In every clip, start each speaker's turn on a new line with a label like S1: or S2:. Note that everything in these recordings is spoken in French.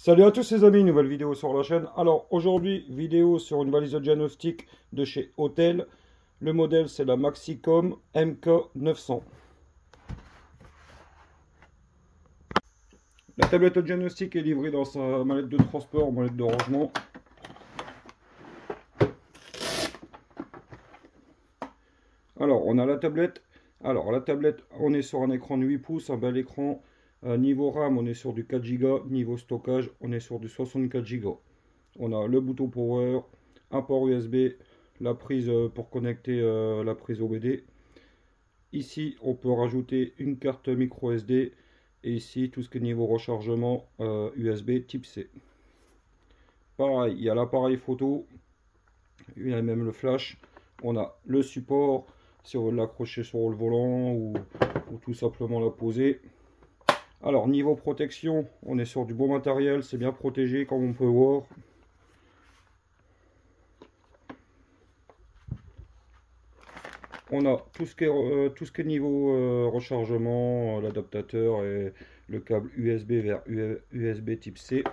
S1: Salut à tous les amis, nouvelle vidéo sur la chaîne. Alors aujourd'hui, vidéo sur une valise de diagnostic de chez Autel. Le modèle c'est la Maxicom MK900. La tablette de diagnostic est livrée dans sa mallette de transport, mallette de rangement. Alors on a la tablette. Alors la tablette, on est sur un écran de 8 pouces, un bel écran. Niveau RAM, on est sur du 4 Go. Niveau stockage, on est sur du 64 Go. On a le bouton power, un port USB, la prise pour connecter la prise OBD. Ici, on peut rajouter une carte micro SD. Et ici, tout ce qui est niveau rechargement USB type C. Pareil, il y a l'appareil photo. Il y a même le flash. On a le support, si on veut l'accrocher sur le volant ou tout simplement la poser. Alors niveau protection, on est sur du bon matériel, c'est bien protégé comme on peut voir. On a tout ce qui est niveau rechargement, l'adaptateur et le câble USB vers USB type C.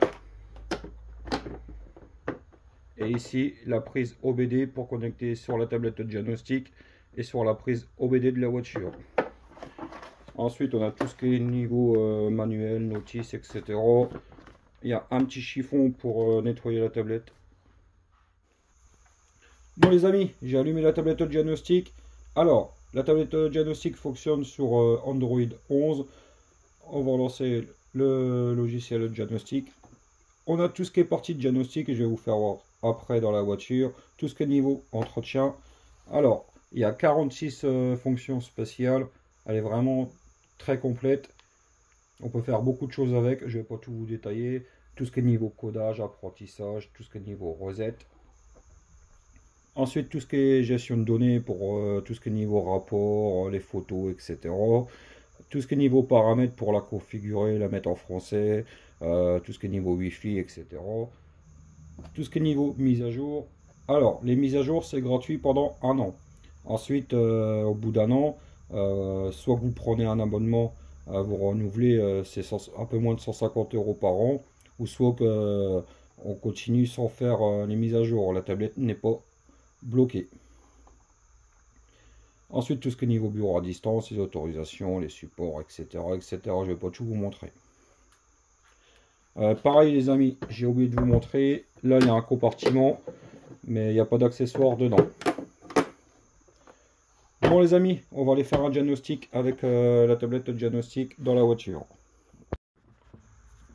S1: Et ici la prise OBD pour connecter sur la tablette de diagnostic et sur la prise OBD de la voiture. Ensuite, on a tout ce qui est niveau manuel, notice, etc. Il y a un petit chiffon pour nettoyer la tablette. Bon les amis, j'ai allumé la tablette de diagnostic. Alors, la tablette de diagnostic fonctionne sur Android 11. On va lancer le logiciel de diagnostic. On a tout ce qui est partie de diagnostic et je vais vous faire voir après dans la voiture. Tout ce qui est niveau entretien. Alors, il y a 46 fonctions spéciales. Elle est vraiment très complète. On peut faire beaucoup de choses avec. Je ne vais pas tout vous détailler. Tout ce qui est niveau codage, apprentissage, tout ce qui est niveau recette. Ensuite, tout ce qui est gestion de données pour tout ce qui est niveau rapport, les photos, etc. Tout ce qui est niveau paramètres pour la configurer, la mettre en français. Tout ce qui est niveau Wi-Fi, etc. Tout ce qui est niveau mise à jour. Alors, les mises à jour, c'est gratuit pendant un an. Ensuite, au bout d'un an, soit que vous prenez un abonnement, vous renouvelez, c'est un peu moins de 150 € par an, ou soit que on continue sans faire les mises à jour. La tablette n'est pas bloquée. Ensuite, tout ce qui est niveau bureau à distance, les autorisations, les supports, etc. etc. Je ne vais pas tout vous montrer. Pareil les amis, j'ai oublié de vous montrer. Là, il y a un compartiment, mais il n'y a pas d'accessoires dedans. Bon les amis, on va aller faire un diagnostic avec la tablette de diagnostic dans la voiture.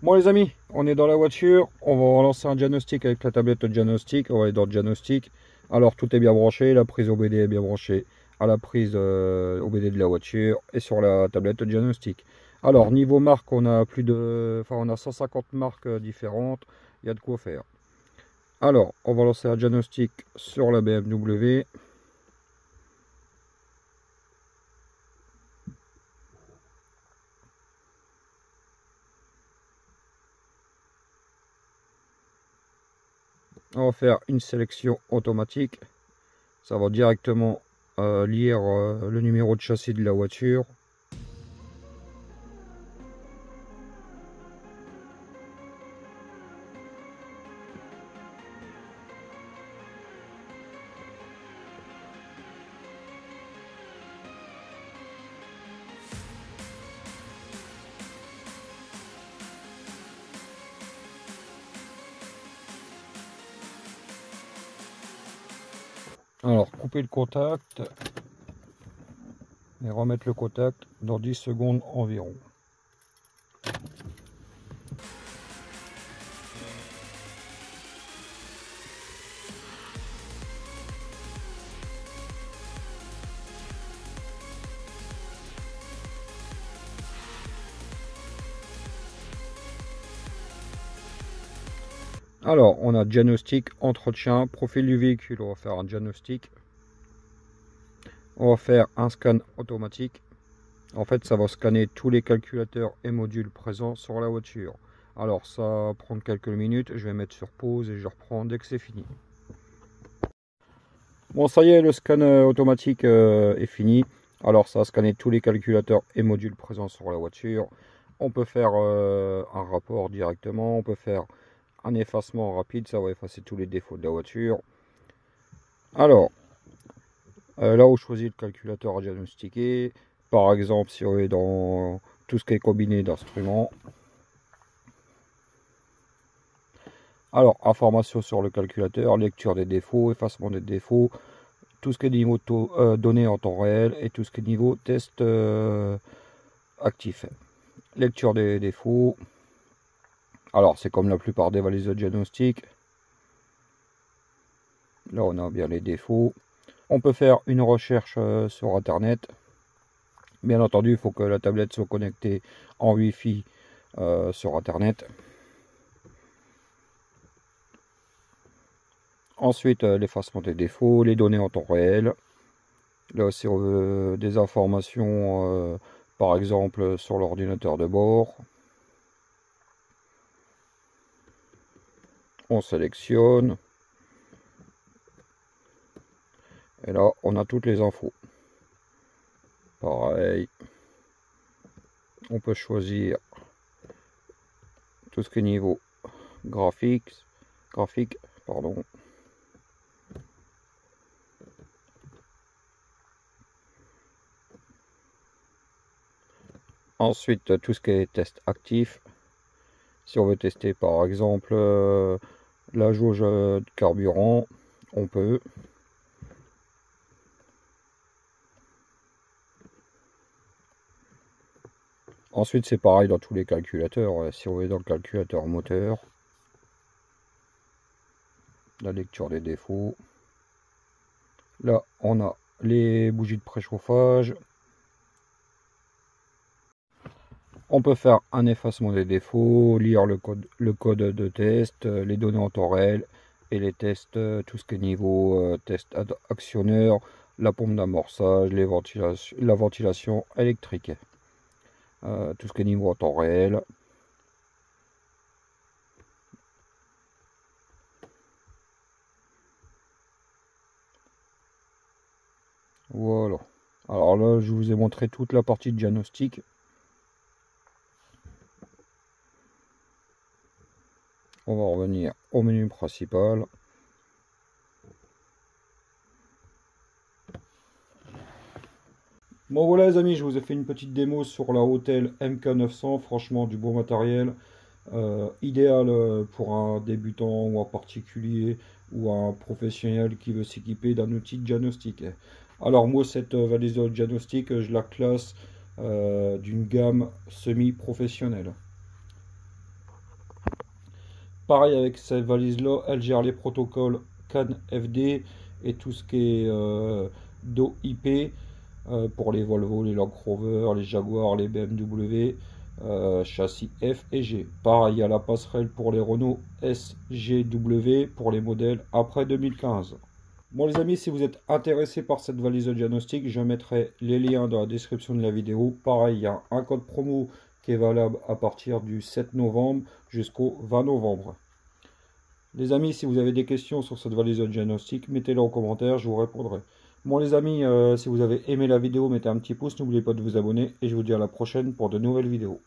S1: Bon les amis, on est dans la voiture, on va lancer un diagnostic avec la tablette de diagnostic, on va aller dans le diagnostic. Alors tout est bien branché, la prise OBD est bien branchée à la prise OBD de la voiture et sur la tablette de diagnostic. Alors niveau marque, on a on a 150 marques différentes, il y a de quoi faire. Alors, on va lancer un diagnostic sur la BMW. On va faire une sélection automatique. Ça va directement lire le numéro de châssis de la voiture. Alors, couper le contact et remettre le contact dans 10 secondes environ. Alors, on a diagnostic, entretien, profil du véhicule. On va faire un diagnostic. On va faire un scan automatique. En fait, ça va scanner tous les calculateurs et modules présents sur la voiture. Alors, ça va prendre quelques minutes. Je vais mettre sur pause et je reprends dès que c'est fini. Bon, ça y est, le scan automatique est fini. Alors, ça a scanné tous les calculateurs et modules présents sur la voiture. On peut faire un rapport directement. On peut faire un effacement rapide. Ça va effacer tous les défauts de la voiture. Alors, là où choisir le calculateur à diagnostiquer. Par exemple, si on est dans tout ce qui est combiné d'instruments. Alors, information sur le calculateur, lecture des défauts, effacement des défauts, tout ce qui est niveau données en temps réel et tout ce qui est niveau test actif. Lecture des défauts. Alors, c'est comme la plupart des valises de diagnostic. Là, on a bien les défauts. On peut faire une recherche sur Internet. Bien entendu, il faut que la tablette soit connectée en Wi-Fi sur Internet. Ensuite, l'effacement des défauts, les données en temps réel. Là, si on veut des informations, par exemple, sur l'ordinateur de bord. On sélectionne. Et là, on a toutes les infos. Pareil. On peut choisir tout ce qui est niveau graphique, pardon. Ensuite, tout ce qui est test actif. Si on veut tester par exemple la jauge de carburant, on peut. Ensuite, c'est pareil dans tous les calculateurs. Si on est dans le calculateur moteur, la lecture des défauts. Là, on a les bougies de préchauffage. On peut faire un effacement des défauts, lire le code de test, les données en temps réel et les tests, tout ce qui est niveau test actionneur, la pompe d'amorçage, la ventilation électrique, tout ce qui est niveau en temps réel. Voilà. Alors là, je vous ai montré toute la partie de diagnostic. On va revenir au menu principal. Bon voilà les amis, je vous ai fait une petite démo sur la Autel MK900. Franchement, du bon matériel. Idéal pour un débutant ou un particulier ou un professionnel qui veut s'équiper d'un outil de diagnostic. Alors moi, cette valise de diagnostic, je la classe d'une gamme semi-professionnelle. Pareil avec cette valise là, elle gère les protocoles CAN FD et tout ce qui est DO IP pour les Volvo, les Land Rover, les Jaguar, les BMW, châssis F et G. Pareil, il y a la passerelle pour les Renault SGW pour les modèles après 2015. Bon les amis, si vous êtes intéressés par cette valise de diagnostic, je mettrai les liens dans la description de la vidéo. Pareil, il y a un code promo qui est valable à partir du 7 novembre jusqu'au 20 novembre. Les amis, si vous avez des questions sur cette valise de diagnostic, mettez-les en commentaire, je vous répondrai. Bon les amis, si vous avez aimé la vidéo, mettez un petit pouce, n'oubliez pas de vous abonner et je vous dis à la prochaine pour de nouvelles vidéos.